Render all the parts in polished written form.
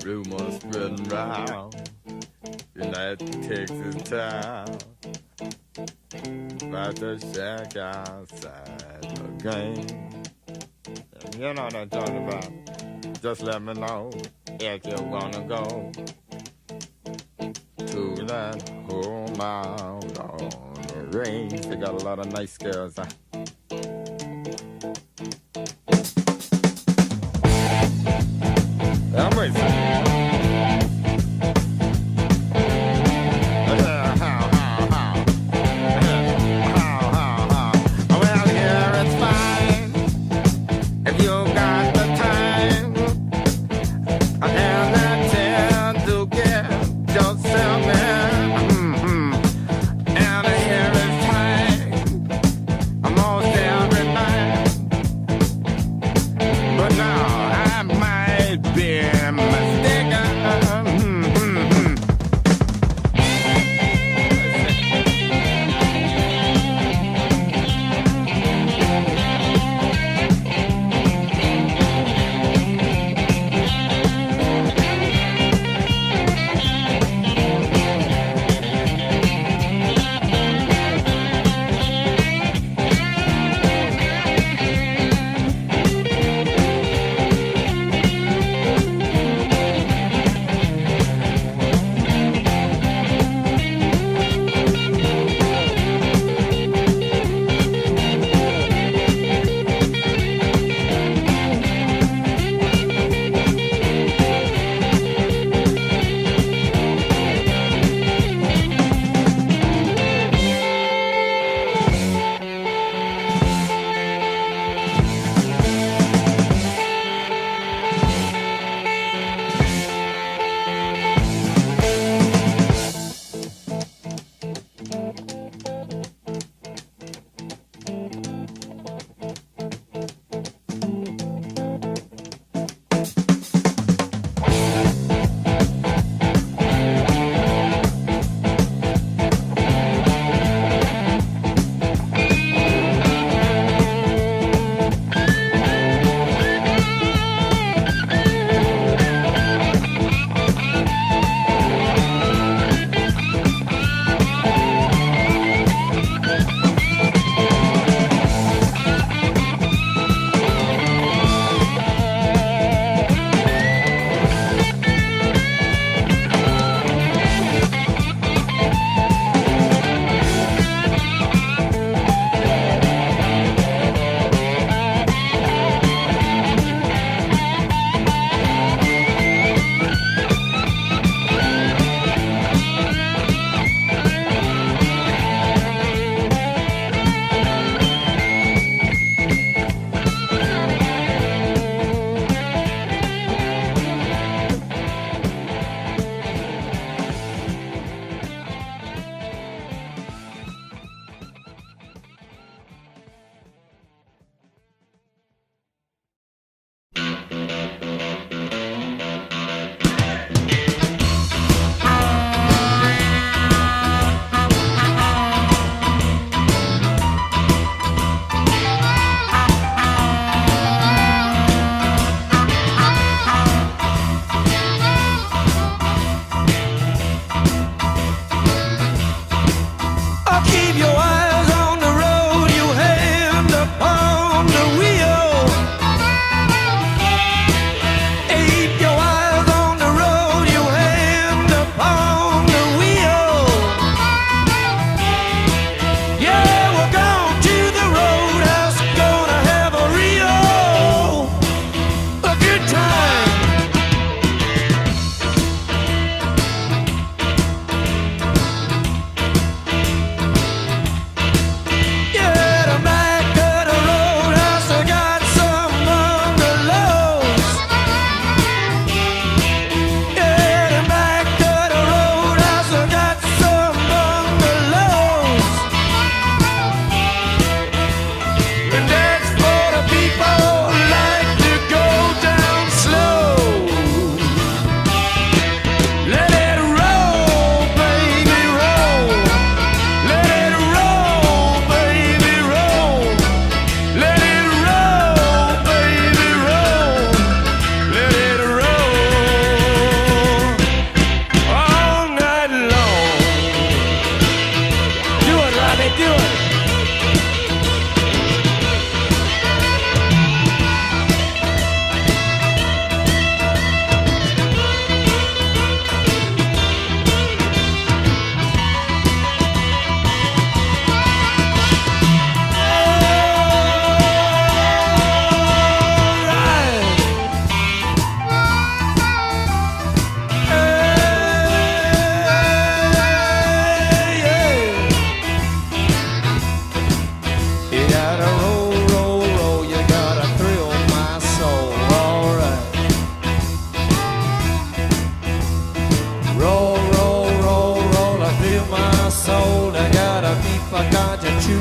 Rumors spreading round in that Texas town about the shack outside the game. You know what I'm talking about. Just let me know if you wanna go to that home out on the range. They got a lot of nice girls, huh? I'm racing. I'm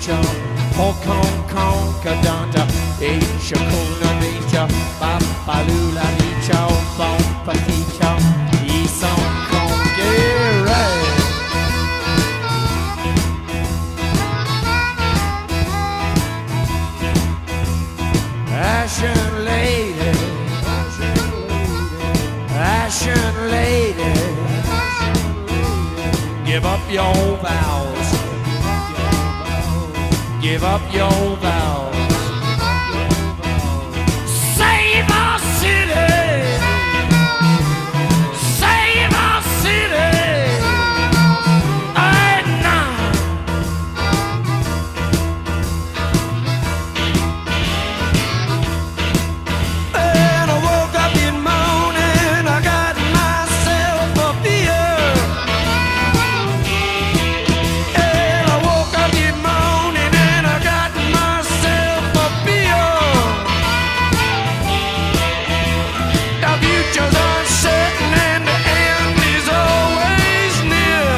feature, Hong Kong Conca Asia Kuna Nature, Papalula Nature, Bomba Teacher, East Hong Kong, get right. Ashen lady, Ashen lady, give up your vows, give up your vows. Save our city, save our city, right now. And I woke up in the morning, I got myself a beer. And I woke up in the morning and I got myself a beer. The future's uncertain and the end is always near.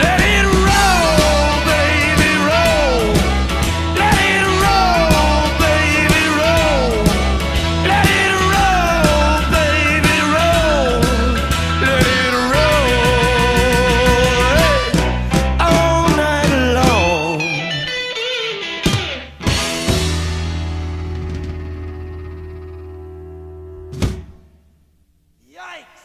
Let it roll, baby, roll. Let it roll, baby, roll. Let it roll, baby, roll. Let it roll all night long. Yikes!